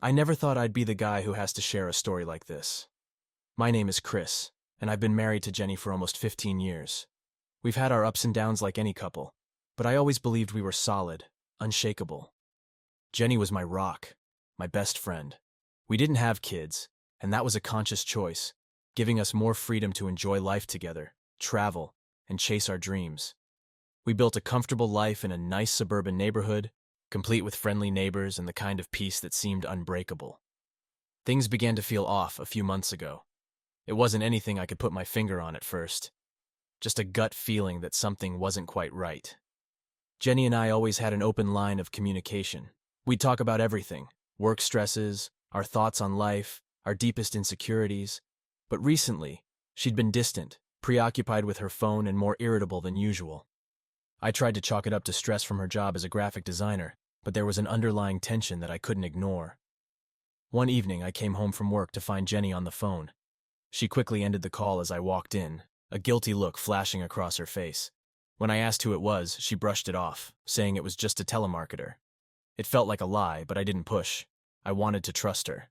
I never thought I'd be the guy who has to share a story like this. My name is Chris, and I've been married to Jenny for almost 15 years. We've had our ups and downs like any couple, but I always believed we were solid, unshakable. Jenny was my rock, my best friend. We didn't have kids, and that was a conscious choice, giving us more freedom to enjoy life together, travel, and chase our dreams. We built a comfortable life in a nice suburban neighborhood, complete with friendly neighbors and the kind of peace that seemed unbreakable. Things began to feel off a few months ago. It wasn't anything I could put my finger on at first, just a gut feeling that something wasn't quite right. Jenny and I always had an open line of communication. We'd talk about everything, work stresses, our thoughts on life, our deepest insecurities. But recently, she'd been distant, preoccupied with her phone and more irritable than usual. I tried to chalk it up to stress from her job as a graphic designer, but there was an underlying tension that I couldn't ignore. One evening, I came home from work to find Jenny on the phone. She quickly ended the call as I walked in, a guilty look flashing across her face. When I asked who it was, she brushed it off, saying it was just a telemarketer. It felt like a lie, but I didn't push. I wanted to trust her.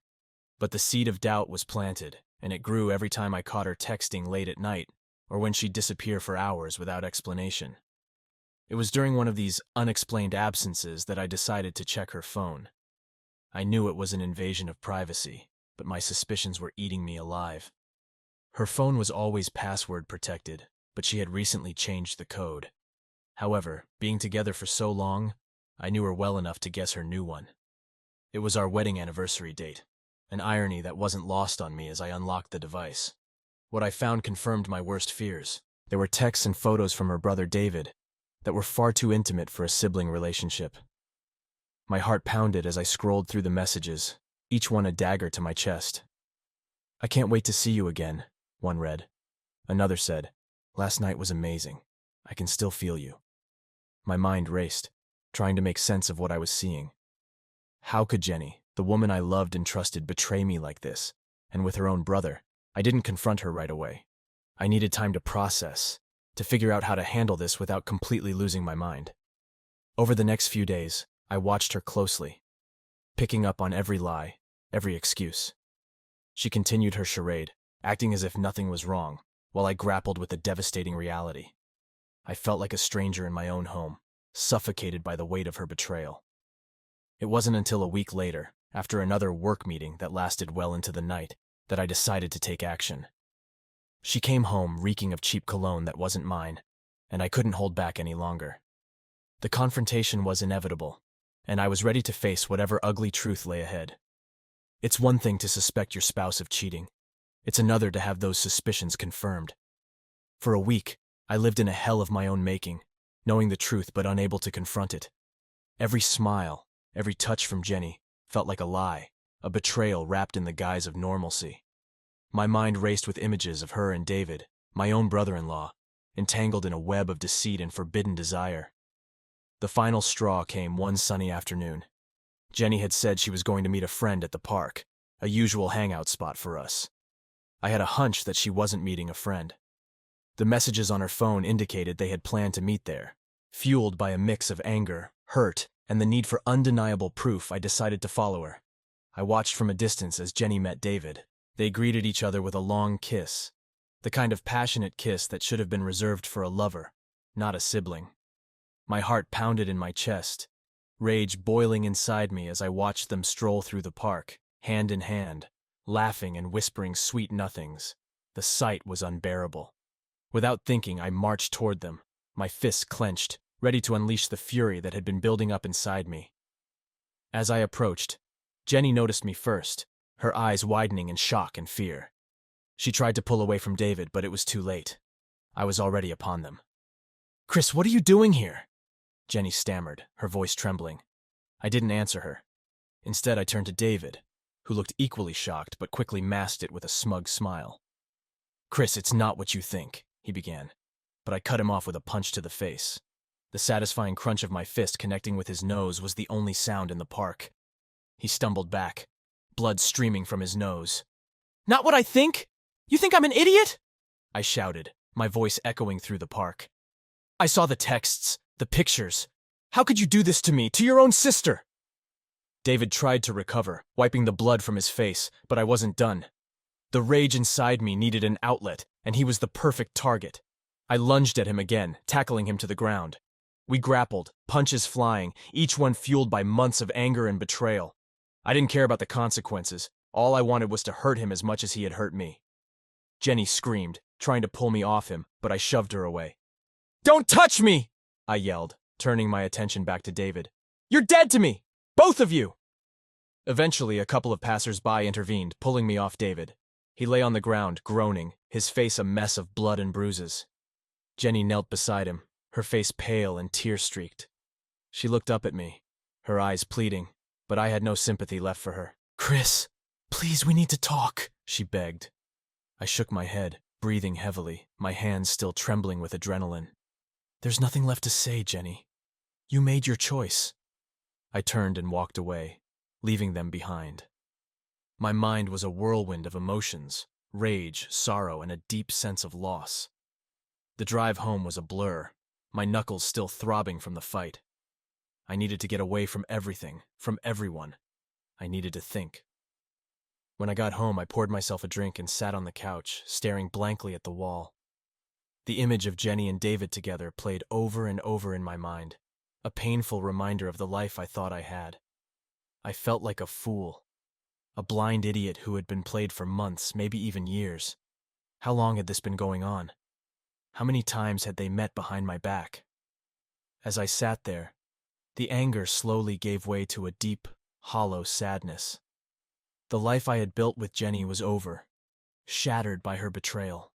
But the seed of doubt was planted, and it grew every time I caught her texting late at night, or when she'd disappear for hours without explanation. It was during one of these unexplained absences that I decided to check her phone. I knew it was an invasion of privacy, but my suspicions were eating me alive. Her phone was always password protected, but she had recently changed the code. However, being together for so long, I knew her well enough to guess her new one. It was our wedding anniversary date, an irony that wasn't lost on me as I unlocked the device. What I found confirmed my worst fears. There were texts and photos from her brother David that were far too intimate for a sibling relationship. My heart pounded as I scrolled through the messages, each one a dagger to my chest. "I can't wait to see you again," one read. Another said, "Last night was amazing. I can still feel you." My mind raced, trying to make sense of what I was seeing. How could Jenny, the woman I loved and trusted, betray me like this, and with her own brother? I didn't confront her right away. I needed time to process, to figure out how to handle this without completely losing my mind. Over the next few days, I watched her closely, picking up on every lie, every excuse. She continued her charade, acting as if nothing was wrong, while I grappled with the devastating reality. I felt like a stranger in my own home, suffocated by the weight of her betrayal. It wasn't until a week later, after another work meeting that lasted well into the night, that I decided to take action. She came home reeking of cheap cologne that wasn't mine, and I couldn't hold back any longer. The confrontation was inevitable, and I was ready to face whatever ugly truth lay ahead. It's one thing to suspect your spouse of cheating. It's another to have those suspicions confirmed. For a week, I lived in a hell of my own making, knowing the truth but unable to confront it. Every smile, every touch from Jenny felt like a lie, a betrayal wrapped in the guise of normalcy. My mind raced with images of her and David, my own brother-in-law, entangled in a web of deceit and forbidden desire. The final straw came one sunny afternoon. Jenny had said she was going to meet a friend at the park, a usual hangout spot for us. I had a hunch that she wasn't meeting a friend. The messages on her phone indicated they had planned to meet there. Fueled by a mix of anger, hurt, and the need for undeniable proof, I decided to follow her. I watched from a distance as Jenny met David. They greeted each other with a long kiss, the kind of passionate kiss that should have been reserved for a lover, not a sibling. My heart pounded in my chest, rage boiling inside me as I watched them stroll through the park, hand in hand, laughing and whispering sweet nothings. The sight was unbearable. Without thinking, I marched toward them, my fists clenched, ready to unleash the fury that had been building up inside me. As I approached, Jenny noticed me first, her eyes widening in shock and fear. She tried to pull away from David, but it was too late. I was already upon them. "Chris, what are you doing here?" Jenny stammered, her voice trembling. I didn't answer her. Instead, I turned to David, who looked equally shocked but quickly masked it with a smug smile. "Chris, it's not what you think," he began, but I cut him off with a punch to the face. The satisfying crunch of my fist connecting with his nose was the only sound in the park. He stumbled back, blood streaming from his nose. "Not what I think? You think I'm an idiot?" I shouted, my voice echoing through the park. "I saw the texts, the pictures. How could you do this to me, to your own sister?" David tried to recover, wiping the blood from his face, but I wasn't done. The rage inside me needed an outlet, and he was the perfect target. I lunged at him again, tackling him to the ground. We grappled, punches flying, each one fueled by months of anger and betrayal. I didn't care about the consequences. All I wanted was to hurt him as much as he had hurt me. Jenny screamed, trying to pull me off him, but I shoved her away. "Don't touch me!" I yelled, turning my attention back to David. "You're dead to me! Both of you!" Eventually, a couple of passers-by intervened, pulling me off David. He lay on the ground, groaning, his face a mess of blood and bruises. Jenny knelt beside him, her face pale and tear-streaked. She looked up at me, her eyes pleading, but I had no sympathy left for her. "Chris, please, we need to talk," she begged. I shook my head, breathing heavily, my hands still trembling with adrenaline. "There's nothing left to say, Jenny. You made your choice." I turned and walked away, leaving them behind. My mind was a whirlwind of emotions, rage, sorrow, and a deep sense of loss. The drive home was a blur, my knuckles still throbbing from the fight. I needed to get away from everything, from everyone. I needed to think. When I got home, I poured myself a drink and sat on the couch, staring blankly at the wall. The image of Jenny and David together played over and over in my mind, a painful reminder of the life I thought I had. I felt like a fool, a blind idiot who had been played for months, maybe even years. How long had this been going on? How many times had they met behind my back? As I sat there, the anger slowly gave way to a deep, hollow sadness. The life I had built with Jenny was over, shattered by her betrayal.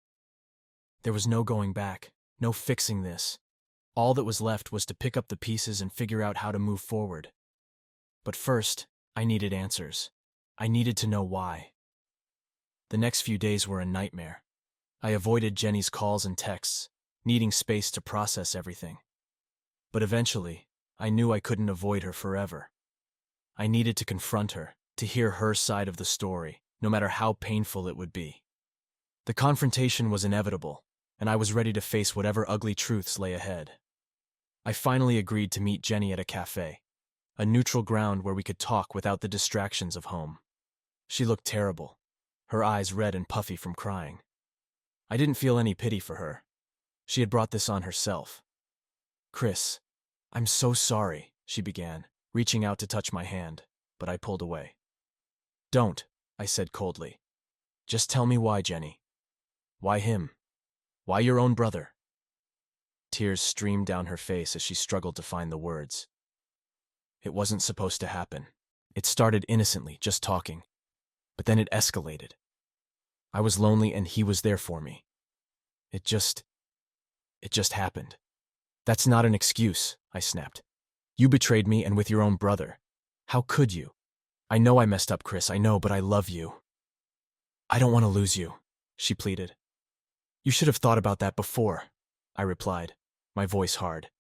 There was no going back, no fixing this. All that was left was to pick up the pieces and figure out how to move forward. But first, I needed answers. I needed to know why. The next few days were a nightmare. I avoided Jenny's calls and texts, needing space to process everything. But eventually, I knew I couldn't avoid her forever. I needed to confront her, to hear her side of the story, no matter how painful it would be. The confrontation was inevitable, and I was ready to face whatever ugly truths lay ahead. I finally agreed to meet Jenny at a cafe, a neutral ground where we could talk without the distractions of home. She looked terrible, her eyes red and puffy from crying. I didn't feel any pity for her. She had brought this on herself. "Chris, I'm so sorry," she began, reaching out to touch my hand, but I pulled away. "Don't," I said coldly. "Just tell me why, Jenny. Why him? Why your own brother?" Tears streamed down her face as she struggled to find the words. It wasn't supposed to happen. It started innocently, just talking. But then it escalated. I was lonely and he was there for me. It just happened. "That's not an excuse," I snapped. "You betrayed me and with your own brother. How could you? I know I messed up, Chris, I know, but I love you." "I don't want to lose you," she pleaded. "You should have thought about that before," I replied, my voice hard.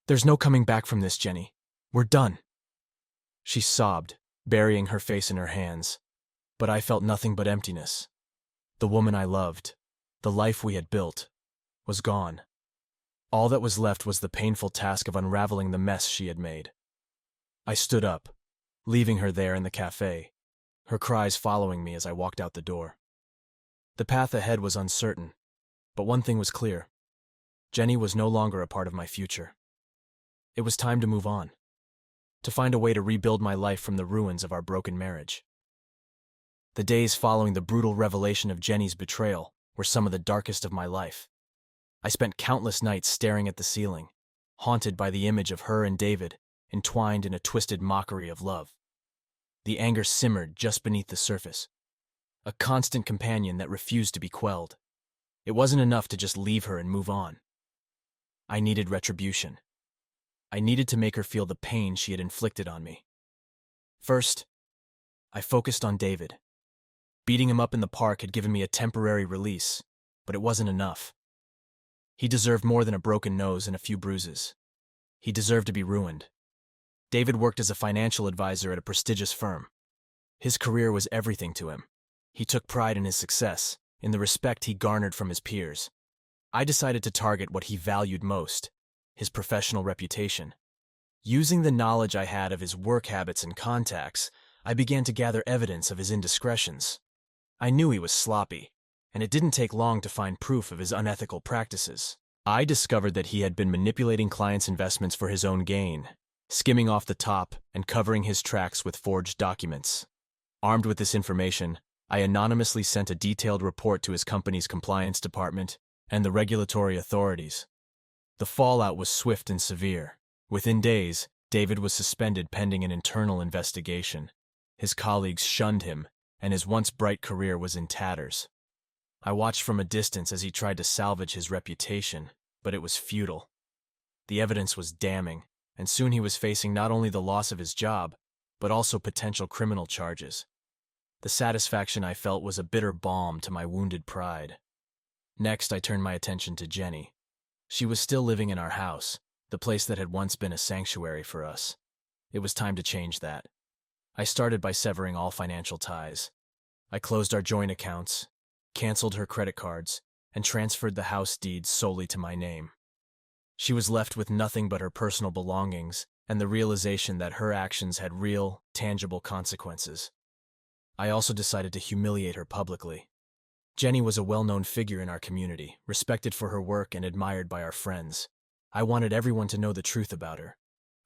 "There's no coming back from this, Jenny. We're done." She sobbed, burying her face in her hands, but I felt nothing but emptiness. The woman I loved, the life we had built, was gone. All that was left was the painful task of unraveling the mess she had made. I stood up, leaving her there in the cafe, her cries following me as I walked out the door. The path ahead was uncertain, but one thing was clear. Jenny was no longer a part of my future. It was time to move on, to find a way to rebuild my life from the ruins of our broken marriage. The days following the brutal revelation of Jenny's betrayal were some of the darkest of my life. I spent countless nights staring at the ceiling, haunted by the image of her and David, entwined in a twisted mockery of love. The anger simmered just beneath the surface, a constant companion that refused to be quelled. It wasn't enough to just leave her and move on. I needed retribution. I needed to make her feel the pain she had inflicted on me. First, I focused on David. Beating him up in the park had given me a temporary release, but it wasn't enough. He deserved more than a broken nose and a few bruises. He deserved to be ruined. David worked as a financial advisor at a prestigious firm. His career was everything to him. He took pride in his success, in the respect he garnered from his peers. I decided to target what he valued most, his professional reputation. Using the knowledge I had of his work habits and contacts, I began to gather evidence of his indiscretions. I knew he was sloppy, and it didn't take long to find proof of his unethical practices. I discovered that he had been manipulating clients' investments for his own gain, skimming off the top and covering his tracks with forged documents. Armed with this information, I anonymously sent a detailed report to his company's compliance department and the regulatory authorities. The fallout was swift and severe. Within days, David was suspended pending an internal investigation. His colleagues shunned him, and his once bright career was in tatters. I watched from a distance as he tried to salvage his reputation, but it was futile. The evidence was damning, and soon he was facing not only the loss of his job, but also potential criminal charges. The satisfaction I felt was a bitter balm to my wounded pride. Next, I turned my attention to Jenny. She was still living in our house, the place that had once been a sanctuary for us. It was time to change that. I started by severing all financial ties. I closed our joint accounts, canceled her credit cards, and transferred the house deeds solely to my name. She was left with nothing but her personal belongings and the realization that her actions had real, tangible consequences. I also decided to humiliate her publicly. Jenny was a well-known figure in our community, respected for her work and admired by our friends. I wanted everyone to know the truth about her.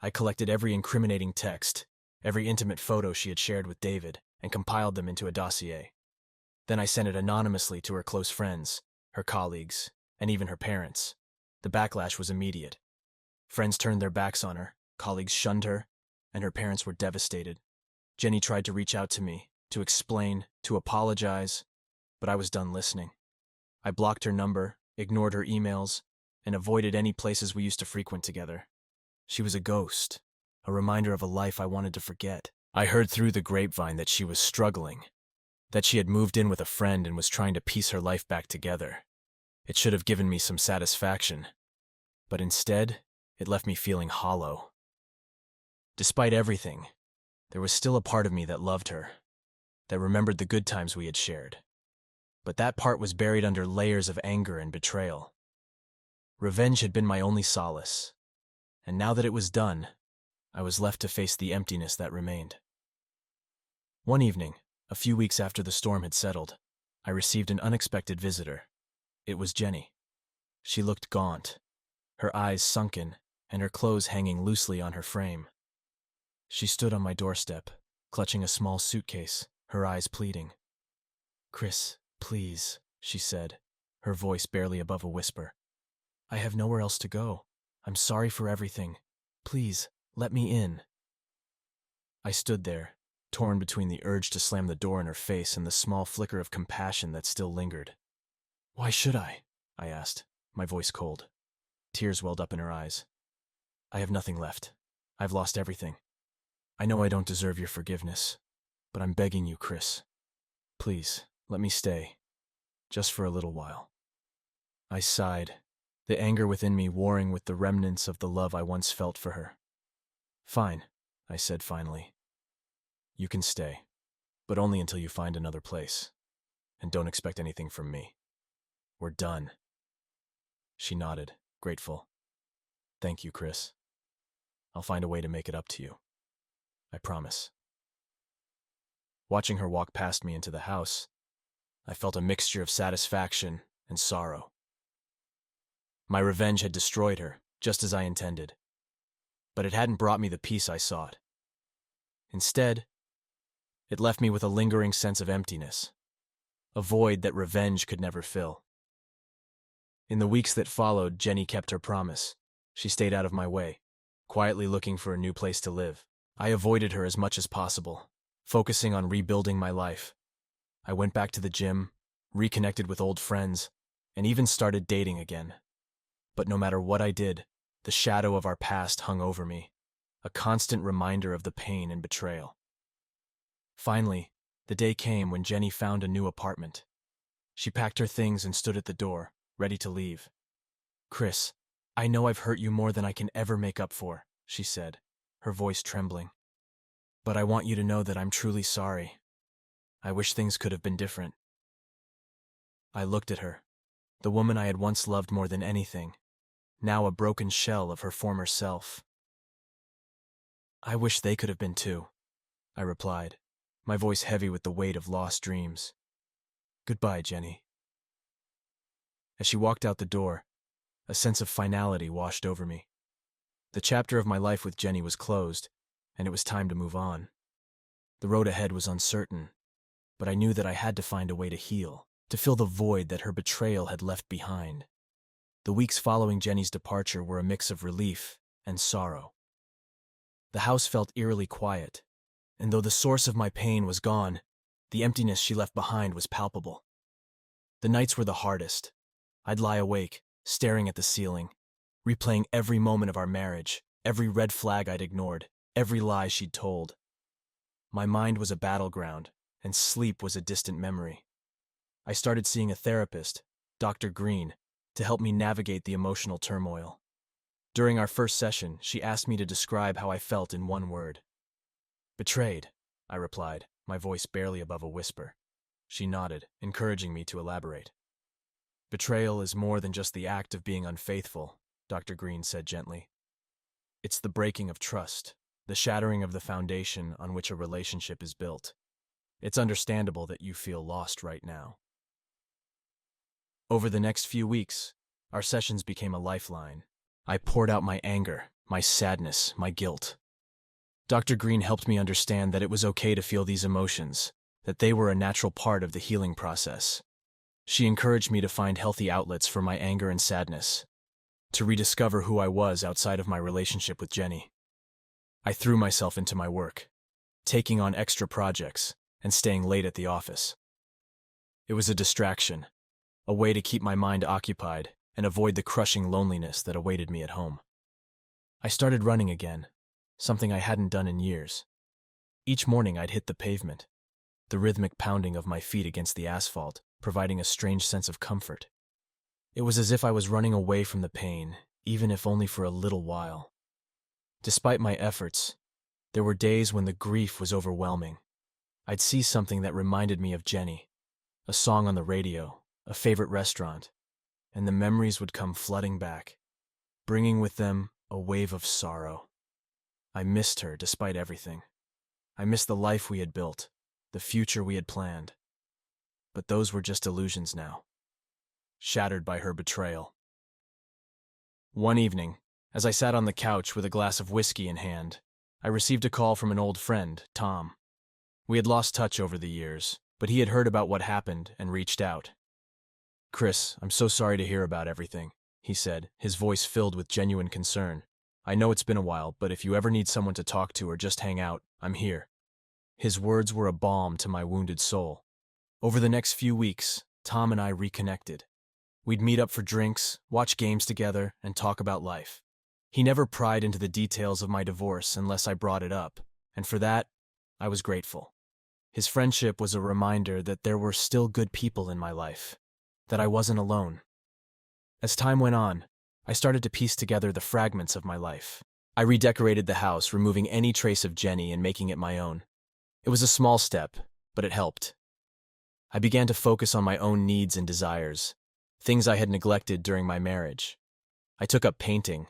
I collected every incriminating text, every intimate photo she had shared with David, and compiled them into a dossier. Then I sent it anonymously to her close friends, her colleagues, and even her parents. The backlash was immediate. Friends turned their backs on her, colleagues shunned her, and her parents were devastated. Jenny tried to reach out to me, to explain, to apologize, but I was done listening. I blocked her number, ignored her emails, and avoided any places we used to frequent together. She was a ghost, a reminder of a life I wanted to forget. I heard through the grapevine that she was struggling, that she had moved in with a friend and was trying to piece her life back together. It should have given me some satisfaction, but instead, it left me feeling hollow. Despite everything, there was still a part of me that loved her, that remembered the good times we had shared. But that part was buried under layers of anger and betrayal. Revenge had been my only solace, and now that it was done, I was left to face the emptiness that remained. One evening, a few weeks after the storm had settled, I received an unexpected visitor. It was Jenny. She looked gaunt, her eyes sunken, and her clothes hanging loosely on her frame. She stood on my doorstep, clutching a small suitcase, her eyes pleading. "Chris, please," she said, her voice barely above a whisper. "I have nowhere else to go. I'm sorry for everything. Please, let me in." I stood there, torn between the urge to slam the door in her face and the small flicker of compassion that still lingered. "Why should I?" I asked, my voice cold. Tears welled up in her eyes. "I have nothing left. I've lost everything. I know I don't deserve your forgiveness, but I'm begging you, Chris. Please, let me stay, just for a little while." I sighed, the anger within me warring with the remnants of the love I once felt for her. "Fine," I said finally. "You can stay, but only until you find another place. And don't expect anything from me. We're done." She nodded, grateful. "Thank you, Chris. I'll find a way to make it up to you. I promise." Watching her walk past me into the house, I felt a mixture of satisfaction and sorrow. My revenge had destroyed her, just as I intended. But it hadn't brought me the peace I sought. Instead, it left me with a lingering sense of emptiness, a void that revenge could never fill. In the weeks that followed, Jenny kept her promise. She stayed out of my way, quietly looking for a new place to live. I avoided her as much as possible, focusing on rebuilding my life. I went back to the gym, reconnected with old friends, and even started dating again. But no matter what I did, the shadow of our past hung over me, a constant reminder of the pain and betrayal. Finally, the day came when Jenny found a new apartment. She packed her things and stood at the door, ready to leave. "Chris, I know I've hurt you more than I can ever make up for," she said, her voice trembling. "But I want you to know that I'm truly sorry. I wish things could have been different." I looked at her, the woman I had once loved more than anything, now a broken shell of her former self. I wish they could have been too, I replied, my voice heavy with the weight of lost dreams. Goodbye, Jenny. As she walked out the door, a sense of finality washed over me. The chapter of my life with Jenny was closed, and it was time to move on. The road ahead was uncertain, but I knew that I had to find a way to heal, to fill the void that her betrayal had left behind. The weeks following Jenny's departure were a mix of relief and sorrow. The house felt eerily quiet, and though the source of my pain was gone, the emptiness she left behind was palpable. The nights were the hardest. I'd lie awake, staring at the ceiling, replaying every moment of our marriage, every red flag I'd ignored, every lie she'd told. My mind was a battleground, and sleep was a distant memory. I started seeing a therapist, Dr. Green, to help me navigate the emotional turmoil. During our first session, she asked me to describe how I felt in one word. Betrayed, I replied, my voice barely above a whisper. She nodded, encouraging me to elaborate. Betrayal is more than just the act of being unfaithful, Dr. Green said gently. It's the breaking of trust, the shattering of the foundation on which a relationship is built. It's understandable that you feel lost right now. Over the next few weeks, our sessions became a lifeline. I poured out my anger, my sadness, my guilt. Dr. Green helped me understand that it was okay to feel these emotions, that they were a natural part of the healing process. She encouraged me to find healthy outlets for my anger and sadness, to rediscover who I was outside of my relationship with Jenny. I threw myself into my work, taking on extra projects and staying late at the office. It was a distraction, a way to keep my mind occupied and avoid the crushing loneliness that awaited me at home. I started running again, something I hadn't done in years. Each morning I'd hit the pavement, the rhythmic pounding of my feet against the asphalt providing a strange sense of comfort. It was as if I was running away from the pain, even if only for a little while. Despite my efforts, there were days when the grief was overwhelming. I'd see something that reminded me of Jenny, a song on the radio, a favorite restaurant, and the memories would come flooding back, bringing with them a wave of sorrow. I missed her despite everything. I missed the life we had built, the future we had planned. But those were just illusions now, shattered by her betrayal. One evening, as I sat on the couch with a glass of whiskey in hand, I received a call from an old friend, Tom. We had lost touch over the years, but he had heard about what happened and reached out. "Chris, I'm so sorry to hear about everything," he said, his voice filled with genuine concern. "I know it's been a while, but if you ever need someone to talk to or just hang out, I'm here." His words were a balm to my wounded soul. Over the next few weeks, Tom and I reconnected. We'd meet up for drinks, watch games together, and talk about life. He never pried into the details of my divorce unless I brought it up, and for that, I was grateful. His friendship was a reminder that there were still good people in my life, that I wasn't alone. As time went on, I started to piece together the fragments of my life. I redecorated the house, removing any trace of Jenny and making it my own. It was a small step, but it helped. I began to focus on my own needs and desires, things I had neglected during my marriage. I took up painting,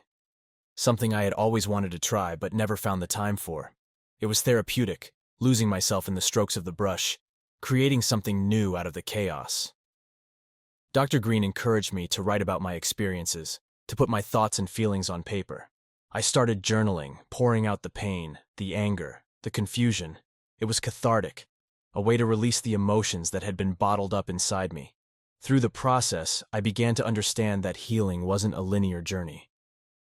something I had always wanted to try but never found the time for. It was therapeutic, losing myself in the strokes of the brush, creating something new out of the chaos. Dr. Green encouraged me to write about my experiences, to put my thoughts and feelings on paper. I started journaling, pouring out the pain, the anger, the confusion. It was cathartic, a way to release the emotions that had been bottled up inside me. Through the process, I began to understand that healing wasn't a linear journey.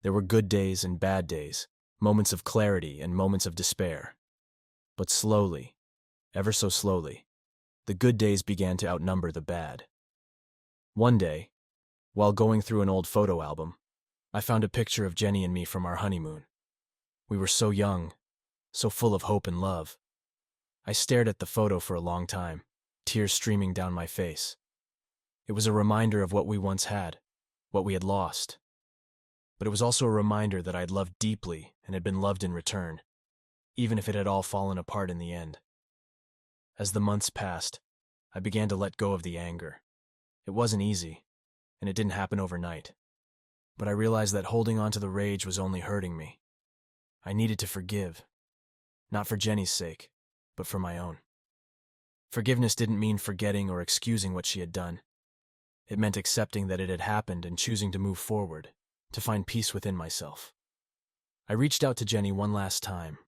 There were good days and bad days, moments of clarity and moments of despair. But slowly, ever so slowly, the good days began to outnumber the bad. One day, while going through an old photo album, I found a picture of Jenny and me from our honeymoon. We were so young, so full of hope and love. I stared at the photo for a long time, tears streaming down my face. It was a reminder of what we once had, what we had lost. But it was also a reminder that I had loved deeply and had been loved in return, even if it had all fallen apart in the end. As the months passed, I began to let go of the anger. It wasn't easy, and it didn't happen overnight. But I realized that holding on to the rage was only hurting me. I needed to forgive, not for Jenny's sake, but for my own. Forgiveness didn't mean forgetting or excusing what she had done. It meant accepting that it had happened and choosing to move forward, to find peace within myself. I reached out to Jenny one last time,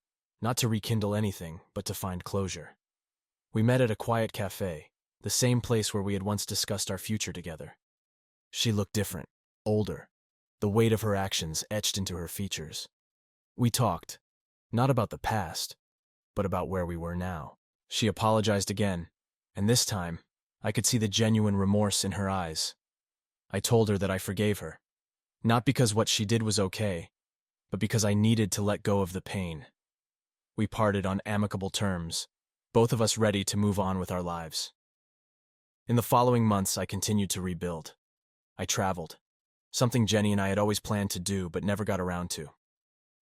not to rekindle anything, but to find closure. We met at a quiet cafe, the same place where we had once discussed our future together. She looked different, older, the weight of her actions etched into her features. We talked, not about the past, but about where we were now. She apologized again, and this time, I could see the genuine remorse in her eyes. I told her that I forgave her, not because what she did was okay, but because I needed to let go of the pain. We parted on amicable terms, both of us ready to move on with our lives. In the following months, I continued to rebuild. I traveled, something Jenny and I had always planned to do but never got around to.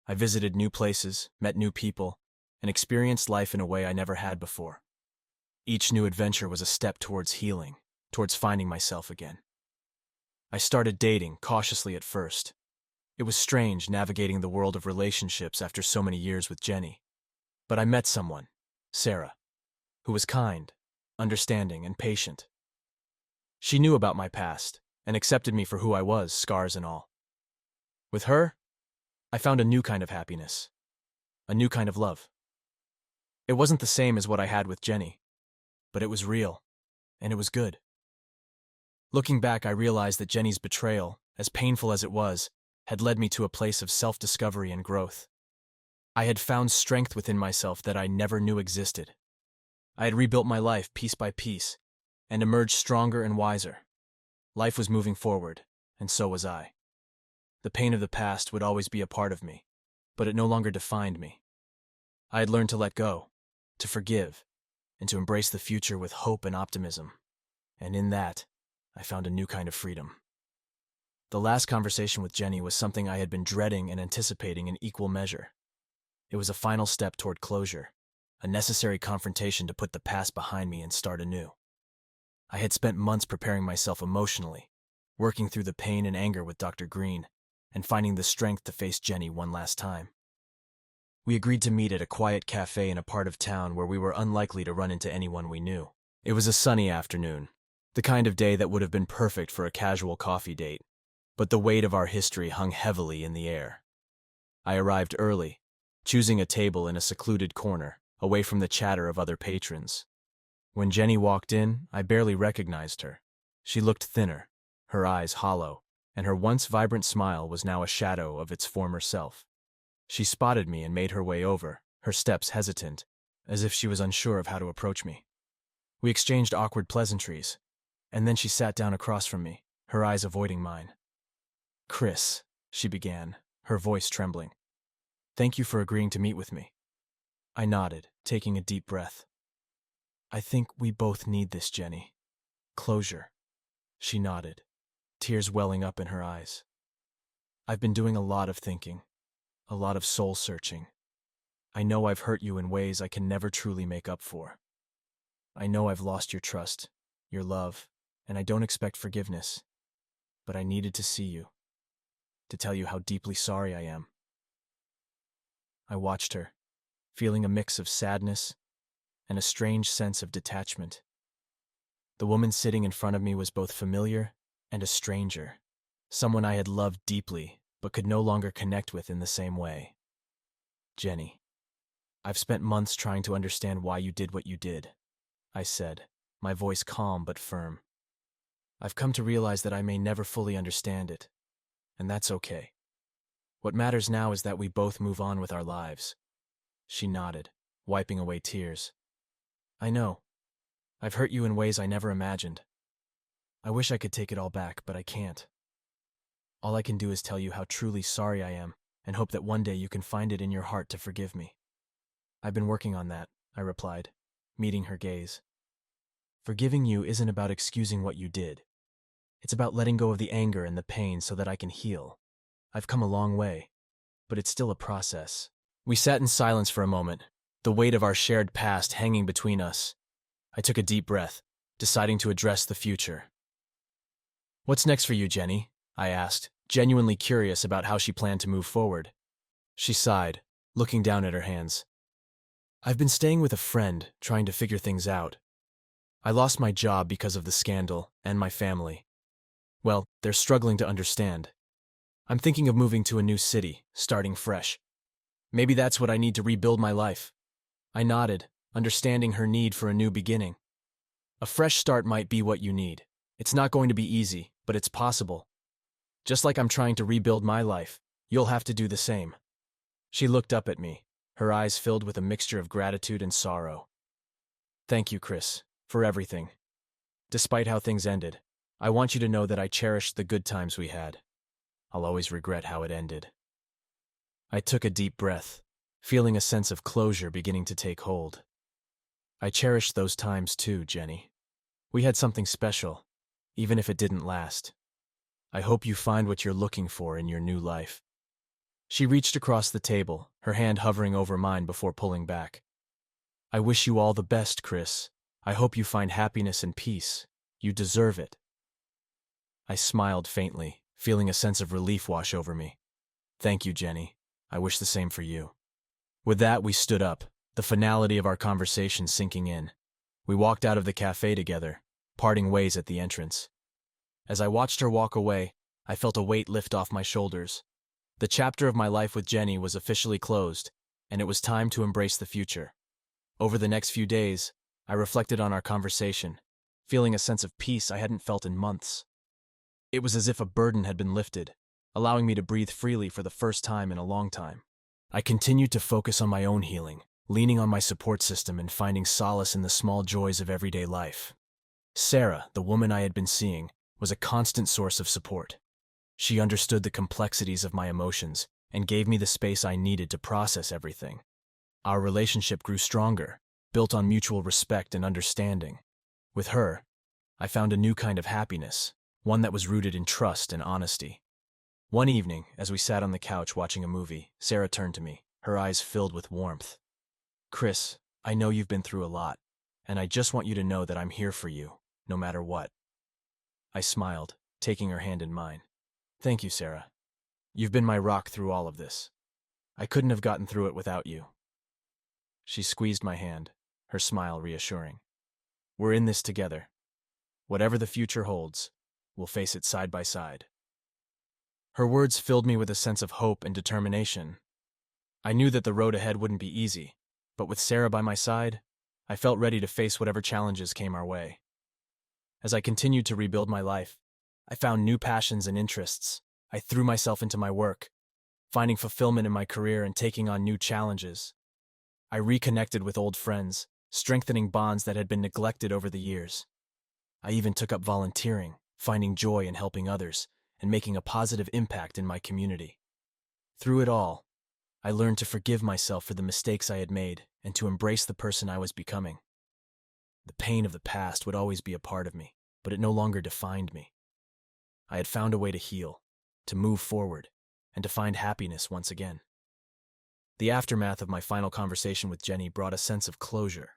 I visited new places, met new people, and experienced life in a way I never had before. Each new adventure was a step towards healing, towards finding myself again. I started dating, cautiously at first. It was strange navigating the world of relationships after so many years with Jenny. But I met someone, Sarah, who was kind, understanding, and patient. She knew about my past and accepted me for who I was, scars and all. With her, I found a new kind of happiness, a new kind of love. It wasn't the same as what I had with Jenny, but it was real, and it was good. Looking back, I realized that Jenny's betrayal, as painful as it was, had led me to a place of self-discovery and growth. I had found strength within myself that I never knew existed. I had rebuilt my life piece by piece and emerged stronger and wiser. Life was moving forward, and so was I. The pain of the past would always be a part of me, but it no longer defined me. I had learned to let go, to forgive, and to embrace the future with hope and optimism. And in that, I found a new kind of freedom. The last conversation with Jenny was something I had been dreading and anticipating in equal measure. It was a final step toward closure, a necessary confrontation to put the past behind me and start anew. I had spent months preparing myself emotionally, working through the pain and anger with Dr. Green, and finding the strength to face Jenny one last time. We agreed to meet at a quiet cafe in a part of town where we were unlikely to run into anyone we knew. It was a sunny afternoon, the kind of day that would have been perfect for a casual coffee date, but the weight of our history hung heavily in the air. I arrived early, choosing a table in a secluded corner, away from the chatter of other patrons. When Jenny walked in, I barely recognized her. She looked thinner, her eyes hollow, and her once vibrant smile was now a shadow of its former self. She spotted me and made her way over, her steps hesitant, as if she was unsure of how to approach me. We exchanged awkward pleasantries, and then she sat down across from me, her eyes avoiding mine. "Chris," she began, her voice trembling. "Thank you for agreeing to meet with me." I nodded, taking a deep breath. "I think we both need this, Jenny. Closure." She nodded, tears welling up in her eyes. "I've been doing a lot of thinking, a lot of soul-searching. I know I've hurt you in ways I can never truly make up for. I know I've lost your trust, your love, and I don't expect forgiveness. But I needed to see you, to tell you how deeply sorry I am." I watched her, feeling a mix of sadness and a strange sense of detachment. The woman sitting in front of me was both familiar and a stranger, someone I had loved deeply but could no longer connect with in the same way. "Jenny, I've spent months trying to understand why you did what you did," I said, my voice calm but firm. "I've come to realize that I may never fully understand it, and that's okay. What matters now is that we both move on with our lives." She nodded, wiping away tears. "I know. I've hurt you in ways I never imagined. I wish I could take it all back, but I can't. All I can do is tell you how truly sorry I am and hope that one day you can find it in your heart to forgive me." "I've been working on that," I replied, meeting her gaze. "Forgiving you isn't about excusing what you did. It's about letting go of the anger and the pain so that I can heal. I've come a long way, but it's still a process." We sat in silence for a moment, the weight of our shared past hanging between us. I took a deep breath, deciding to address the future. "What's next for you, Jenny?" I asked, genuinely curious about how she planned to move forward. She sighed, looking down at her hands. I've been staying with a friend, trying to figure things out. I lost my job because of the scandal, and my family. Well, they're struggling to understand. I'm thinking of moving to a new city, starting fresh. Maybe that's what I need to rebuild my life. I nodded, understanding her need for a new beginning. A fresh start might be what you need. It's not going to be easy, but it's possible. Just like I'm trying to rebuild my life, you'll have to do the same. She looked up at me, her eyes filled with a mixture of gratitude and sorrow. Thank you, Chris, for everything. Despite how things ended, I want you to know that I cherished the good times we had. I'll always regret how it ended. I took a deep breath, feeling a sense of closure beginning to take hold. I cherished those times too, Jenny. We had something special, even if it didn't last. I hope you find what you're looking for in your new life. She reached across the table, her hand hovering over mine before pulling back. I wish you all the best, Chris. I hope you find happiness and peace. You deserve it. I smiled faintly, feeling a sense of relief wash over me. Thank you, Jenny. I wish the same for you. With that, we stood up, the finality of our conversation sinking in. We walked out of the cafe together, parting ways at the entrance. As I watched her walk away, I felt a weight lift off my shoulders. The chapter of my life with Jenny was officially closed, and it was time to embrace the future. Over the next few days, I reflected on our conversation, feeling a sense of peace I hadn't felt in months. It was as if a burden had been lifted, allowing me to breathe freely for the first time in a long time. I continued to focus on my own healing, leaning on my support system and finding solace in the small joys of everyday life. Sarah, the woman I had been seeing, was a constant source of support. She understood the complexities of my emotions and gave me the space I needed to process everything. Our relationship grew stronger, built on mutual respect and understanding. With her, I found a new kind of happiness, one that was rooted in trust and honesty. One evening, as we sat on the couch watching a movie, Sarah turned to me, her eyes filled with warmth. Chris, I know you've been through a lot, and I just want you to know that I'm here for you, no matter what. I smiled, taking her hand in mine. Thank you, Sarah. You've been my rock through all of this. I couldn't have gotten through it without you. She squeezed my hand, her smile reassuring. We're in this together. Whatever the future holds, we'll face it side by side. Her words filled me with a sense of hope and determination. I knew that the road ahead wouldn't be easy, but with Sarah by my side, I felt ready to face whatever challenges came our way. As I continued to rebuild my life, I found new passions and interests. I threw myself into my work, finding fulfillment in my career and taking on new challenges. I reconnected with old friends, strengthening bonds that had been neglected over the years. I even took up volunteering, finding joy in helping others, and making a positive impact in my community. Through it all, I learned to forgive myself for the mistakes I had made and to embrace the person I was becoming. The pain of the past would always be a part of me, but it no longer defined me. I had found a way to heal, to move forward, and to find happiness once again. The aftermath of my final conversation with Jenny brought a sense of closure,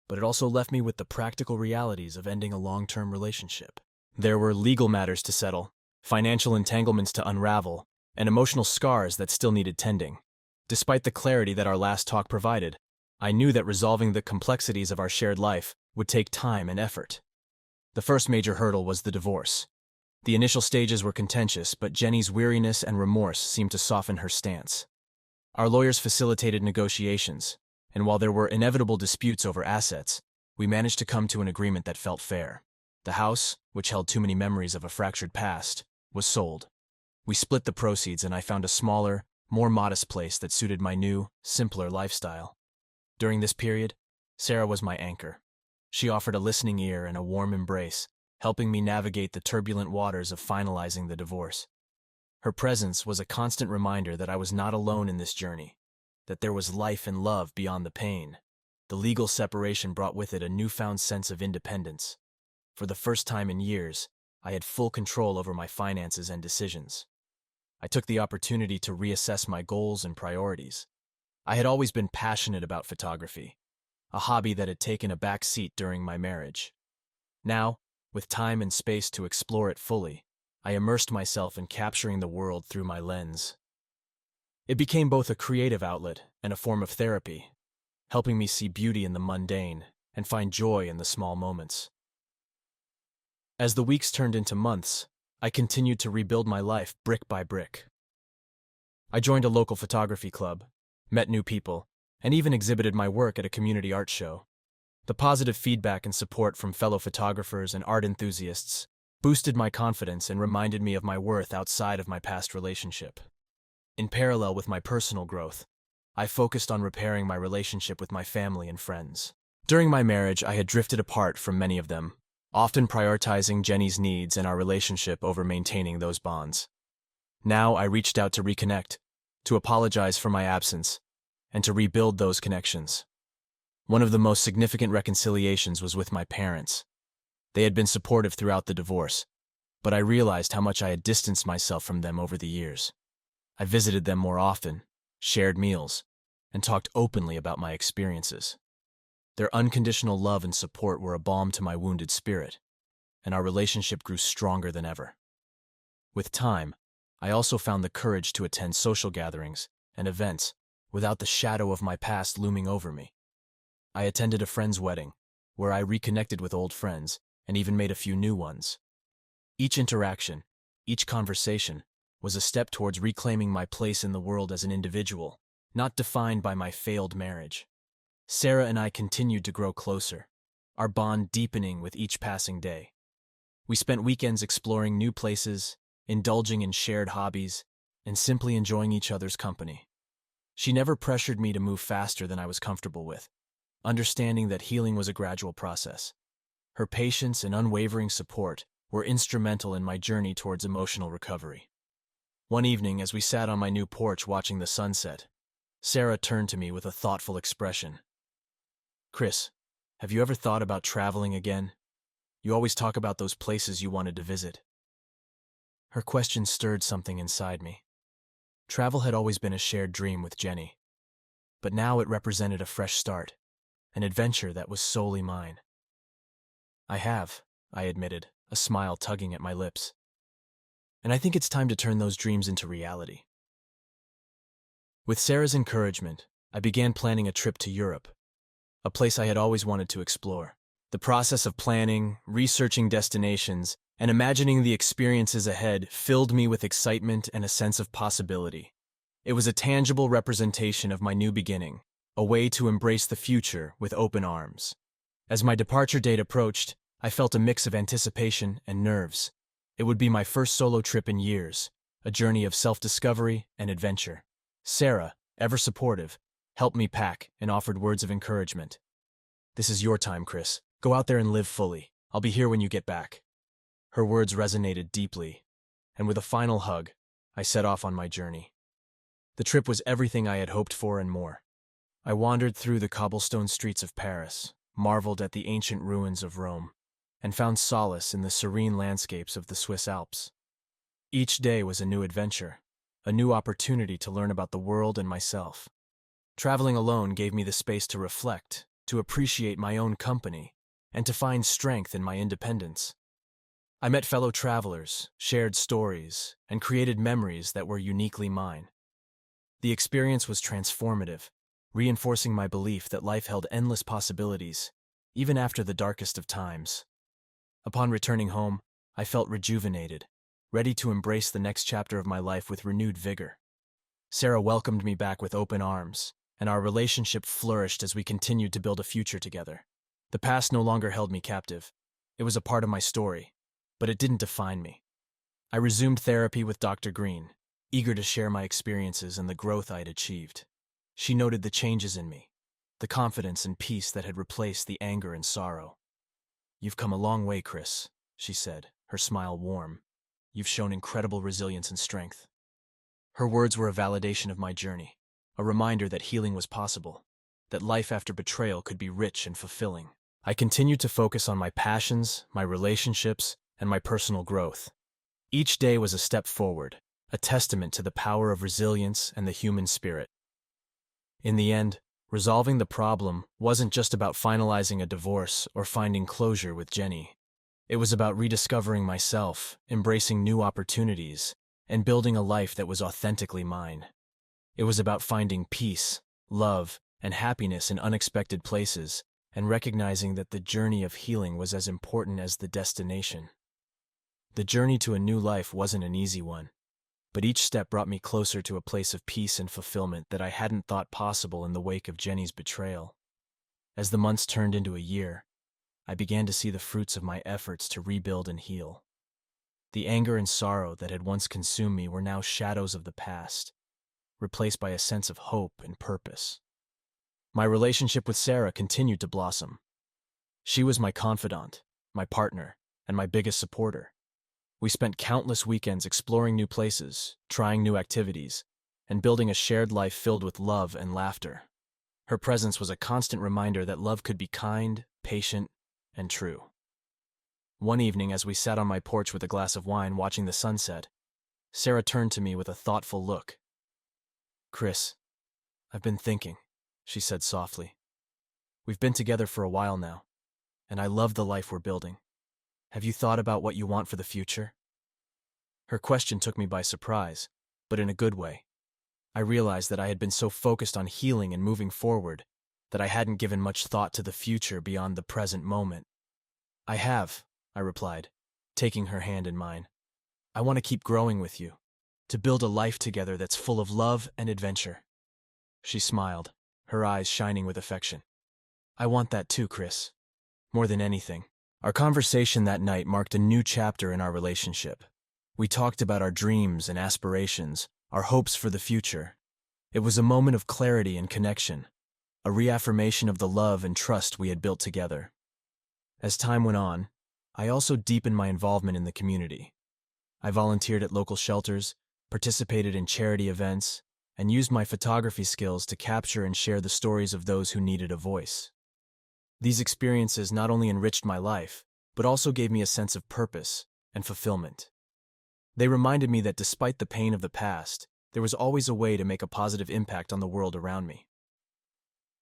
but it also left me with the practical realities of ending a long-term relationship. There were legal matters to settle, financial entanglements to unravel, and emotional scars that still needed tending. Despite the clarity that our last talk provided, I knew that resolving the complexities of our shared life would take time and effort. The first major hurdle was the divorce. The initial stages were contentious, but Jenny's weariness and remorse seemed to soften her stance. Our lawyers facilitated negotiations, and while there were inevitable disputes over assets, we managed to come to an agreement that felt fair. The house, which held too many memories of a fractured past, was sold. We split the proceeds and I found a smaller, more modest place that suited my new, simpler lifestyle. During this period, Sarah was my anchor. She offered a listening ear and a warm embrace, helping me navigate the turbulent waters of finalizing the divorce. Her presence was a constant reminder that I was not alone in this journey, that there was life and love beyond the pain. The legal separation brought with it a newfound sense of independence. For the first time in years, I had full control over my finances and decisions. I took the opportunity to reassess my goals and priorities. I had always been passionate about photography, a hobby that had taken a back seat during my marriage. Now, with time and space to explore it fully, I immersed myself in capturing the world through my lens. It became both a creative outlet and a form of therapy. helping me see beauty in the mundane and find joy in the small moments. As the weeks turned into months, I continued to rebuild my life brick by brick. I joined a local photography club, met new people, and even exhibited my work at a community art show. The positive feedback and support from fellow photographers and art enthusiasts boosted my confidence and reminded me of my worth outside of my past relationship. In parallel with my personal growth, I focused on repairing my relationship with my family and friends. During my marriage, I had drifted apart from many of them, often prioritizing Jenny's needs and our relationship over maintaining those bonds. Now I reached out to reconnect, to apologize for my absence, and to rebuild those connections. One of the most significant reconciliations was with my parents. They had been supportive throughout the divorce, but I realized how much I had distanced myself from them over the years. I visited them more often, shared meals, and talked openly about my experiences. Their unconditional love and support were a balm to my wounded spirit, and our relationship grew stronger than ever. With time, I also found the courage to attend social gatherings and events without the shadow of my past looming over me. I attended a friend's wedding, where I reconnected with old friends and even made a few new ones. Each interaction, each conversation, was a step towards reclaiming my place in the world as an individual, not defined by my failed marriage. Sarah and I continued to grow closer, our bond deepening with each passing day. We spent weekends exploring new places, indulging in shared hobbies, and simply enjoying each other's company. She never pressured me to move faster than I was comfortable with, understanding that healing was a gradual process. Her patience and unwavering support were instrumental in my journey towards emotional recovery. One evening, as we sat on my new porch watching the sunset, Sarah turned to me with a thoughtful expression. "Chris, have you ever thought about traveling again? You always talk about those places you wanted to visit." Her question stirred something inside me. Travel had always been a shared dream with Jenny, but now it represented a fresh start, an adventure that was solely mine. "I have," I admitted, a smile tugging at my lips. "And I think it's time to turn those dreams into reality." With Sarah's encouragement, I began planning a trip to Europe, a place I had always wanted to explore. The process of planning, researching destinations, and imagining the experiences ahead filled me with excitement and a sense of possibility. It was a tangible representation of my new beginning, a way to embrace the future with open arms. As my departure date approached, I felt a mix of anticipation and nerves. It would be my first solo trip in years, a journey of self-discovery and adventure. Sarah, ever supportive, helped me pack and offered words of encouragement. "This is your time, Chris. Go out there and live fully. I'll be here when you get back." Her words resonated deeply, and with a final hug, I set off on my journey. The trip was everything I had hoped for and more. I wandered through the cobblestone streets of Paris, marveled at the ancient ruins of Rome, and found solace in the serene landscapes of the Swiss Alps. Each day was a new adventure, a new opportunity to learn about the world and myself. Traveling alone gave me the space to reflect, to appreciate my own company, and to find strength in my independence. I met fellow travelers, shared stories, and created memories that were uniquely mine. The experience was transformative, reinforcing my belief that life held endless possibilities, even after the darkest of times. Upon returning home, I felt rejuvenated, ready to embrace the next chapter of my life with renewed vigor. Sarah welcomed me back with open arms, and our relationship flourished as we continued to build a future together. The past no longer held me captive. It was a part of my story, but it didn't define me. I resumed therapy with Dr. Green, eager to share my experiences and the growth I had achieved. She noted the changes in me, the confidence and peace that had replaced the anger and sorrow. "You've come a long way, Chris," she said, her smile warm. "You've shown incredible resilience and strength." Her words were a validation of my journey, a reminder that healing was possible, that life after betrayal could be rich and fulfilling. I continued to focus on my passions, my relationships, and my personal growth. Each day was a step forward, a testament to the power of resilience and the human spirit. In the end, resolving the problem wasn't just about finalizing a divorce or finding closure with Jenny. It was about rediscovering myself, embracing new opportunities, and building a life that was authentically mine. It was about finding peace, love, and happiness in unexpected places, and recognizing that the journey of healing was as important as the destination. The journey to a new life wasn't an easy one, but each step brought me closer to a place of peace and fulfillment that I hadn't thought possible in the wake of Jenny's betrayal. As the months turned into a year, I began to see the fruits of my efforts to rebuild and heal. The anger and sorrow that had once consumed me were now shadows of the past, replaced by a sense of hope and purpose. My relationship with Sarah continued to blossom. She was my confidant, my partner, and my biggest supporter. We spent countless weekends exploring new places, trying new activities, and building a shared life filled with love and laughter. Her presence was a constant reminder that love could be kind, patient, and true. One evening, as we sat on my porch with a glass of wine watching the sunset, Sarah turned to me with a thoughtful look. "Chris, I've been thinking," she said softly. "We've been together for a while now, and I love the life we're building. Have you thought about what you want for the future?" Her question took me by surprise, but in a good way. I realized that I had been so focused on healing and moving forward that I hadn't given much thought to the future beyond the present moment. "I have," I replied, taking her hand in mine. "I want to keep growing with you, to build a life together that's full of love and adventure." She smiled, her eyes shining with affection. "I want that too, Chris. More than anything." Our conversation that night marked a new chapter in our relationship. We talked about our dreams and aspirations, our hopes for the future. It was a moment of clarity and connection, a reaffirmation of the love and trust we had built together. As time went on, I also deepened my involvement in the community. I volunteered at local shelters, participated in charity events, and used my photography skills to capture and share the stories of those who needed a voice. These experiences not only enriched my life, but also gave me a sense of purpose and fulfillment. They reminded me that despite the pain of the past, there was always a way to make a positive impact on the world around me.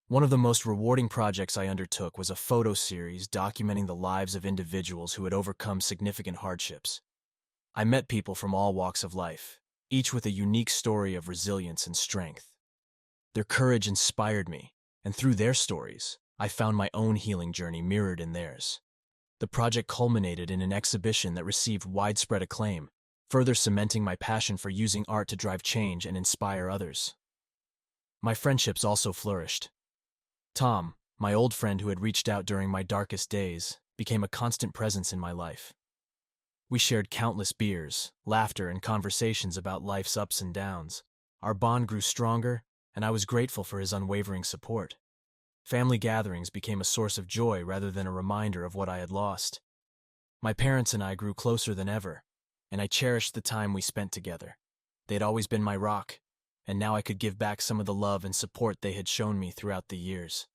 One of the most rewarding projects I undertook was a photo series documenting the lives of individuals who had overcome significant hardships. I met people from all walks of life, each with a unique story of resilience and strength. Their courage inspired me, and through their stories, I found my own healing journey mirrored in theirs. The project culminated in an exhibition that received widespread acclaim, further cementing my passion for using art to drive change and inspire others. My friendships also flourished. Tom, my old friend who had reached out during my darkest days, became a constant presence in my life. We shared countless beers, laughter, and conversations about life's ups and downs. Our bond grew stronger, and I was grateful for his unwavering support. Family gatherings became a source of joy rather than a reminder of what I had lost. My parents and I grew closer than ever, and I cherished the time we spent together. They had always been my rock, and now I could give back some of the love and support they had shown me throughout the years.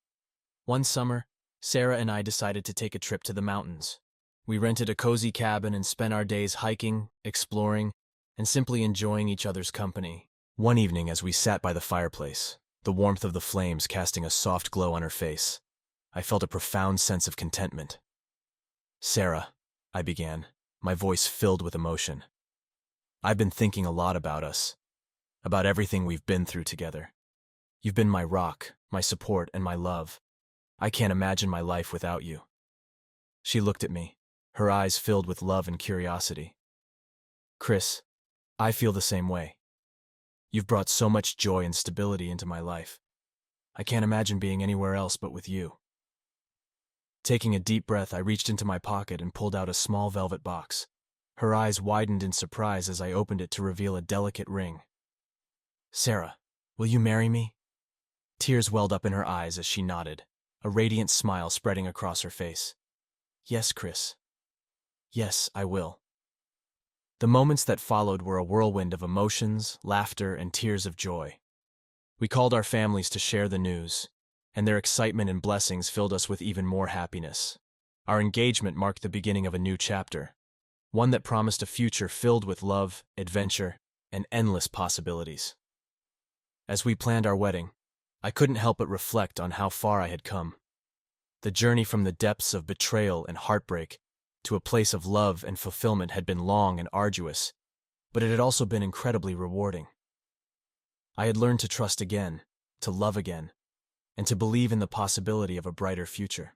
One summer, Sarah and I decided to take a trip to the mountains. We rented a cozy cabin and spent our days hiking, exploring, and simply enjoying each other's company. One evening, as we sat by the fireplace, the warmth of the flames casting a soft glow on her face, I felt a profound sense of contentment. "Sarah," I began, my voice filled with emotion. "I've been thinking a lot about us, about everything we've been through together. You've been my rock, my support, and my love. I can't imagine my life without you." She looked at me, her eyes filled with love and curiosity. "Chris, I feel the same way. You've brought so much joy and stability into my life. I can't imagine being anywhere else but with you." Taking a deep breath, I reached into my pocket and pulled out a small velvet box. Her eyes widened in surprise as I opened it to reveal a delicate ring. "Sarah, will you marry me?" Tears welled up in her eyes as she nodded, a radiant smile spreading across her face. "Yes, Chris. Yes, I will." The moments that followed were a whirlwind of emotions, laughter, and tears of joy. We called our families to share the news, and their excitement and blessings filled us with even more happiness. Our engagement marked the beginning of a new chapter, one that promised a future filled with love, adventure, and endless possibilities. As we planned our wedding, I couldn't help but reflect on how far I had come. The journey from the depths of betrayal and heartbreak to a place of love and fulfillment had been long and arduous, but it had also been incredibly rewarding. I had learned to trust again, to love again, and to believe in the possibility of a brighter future.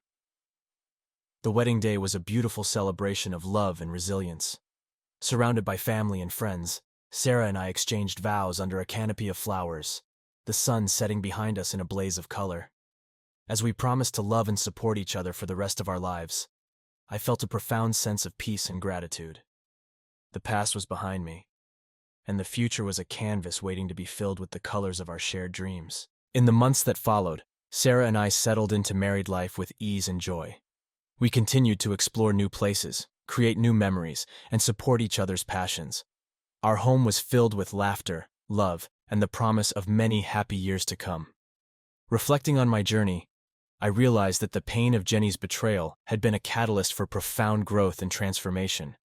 The wedding day was a beautiful celebration of love and resilience. Surrounded by family and friends, Sarah and I exchanged vows under a canopy of flowers, the sun setting behind us in a blaze of color. As we promised to love and support each other for the rest of our lives, I felt a profound sense of peace and gratitude. The past was behind me, and the future was a canvas waiting to be filled with the colors of our shared dreams. In the months that followed, Sarah and I settled into married life with ease and joy. We continued to explore new places, create new memories, and support each other's passions. Our home was filled with laughter, love, and the promise of many happy years to come. Reflecting on my journey, I realized that the pain of Jenny's betrayal had been a catalyst for profound growth and transformation.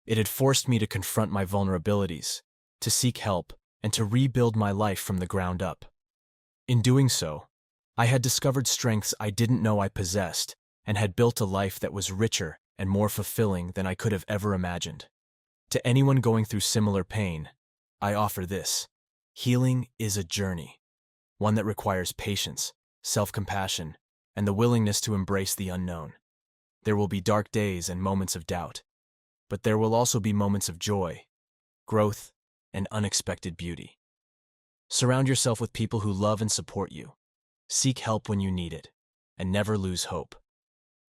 It had forced me to confront my vulnerabilities, to seek help, and to rebuild my life from the ground up. In doing so, I had discovered strengths I didn't know I possessed and had built a life that was richer and more fulfilling than I could have ever imagined. To anyone going through similar pain, I offer this: healing is a journey, one that requires patience, self-compassion, and the willingness to embrace the unknown. There will be dark days and moments of doubt, but there will also be moments of joy, growth, and unexpected beauty. Surround yourself with people who love and support you. Seek help when you need it, and never lose hope.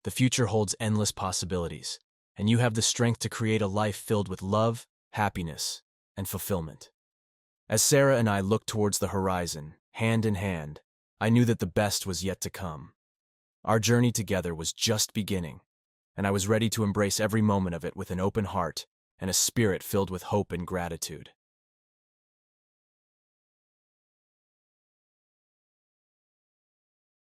The future holds endless possibilities, and you have the strength to create a life filled with love, happiness, and fulfillment. As Sarah and I looked towards the horizon, hand in hand, I knew that the best was yet to come. Our journey together was just beginning, and I was ready to embrace every moment of it with an open heart and a spirit filled with hope and gratitude.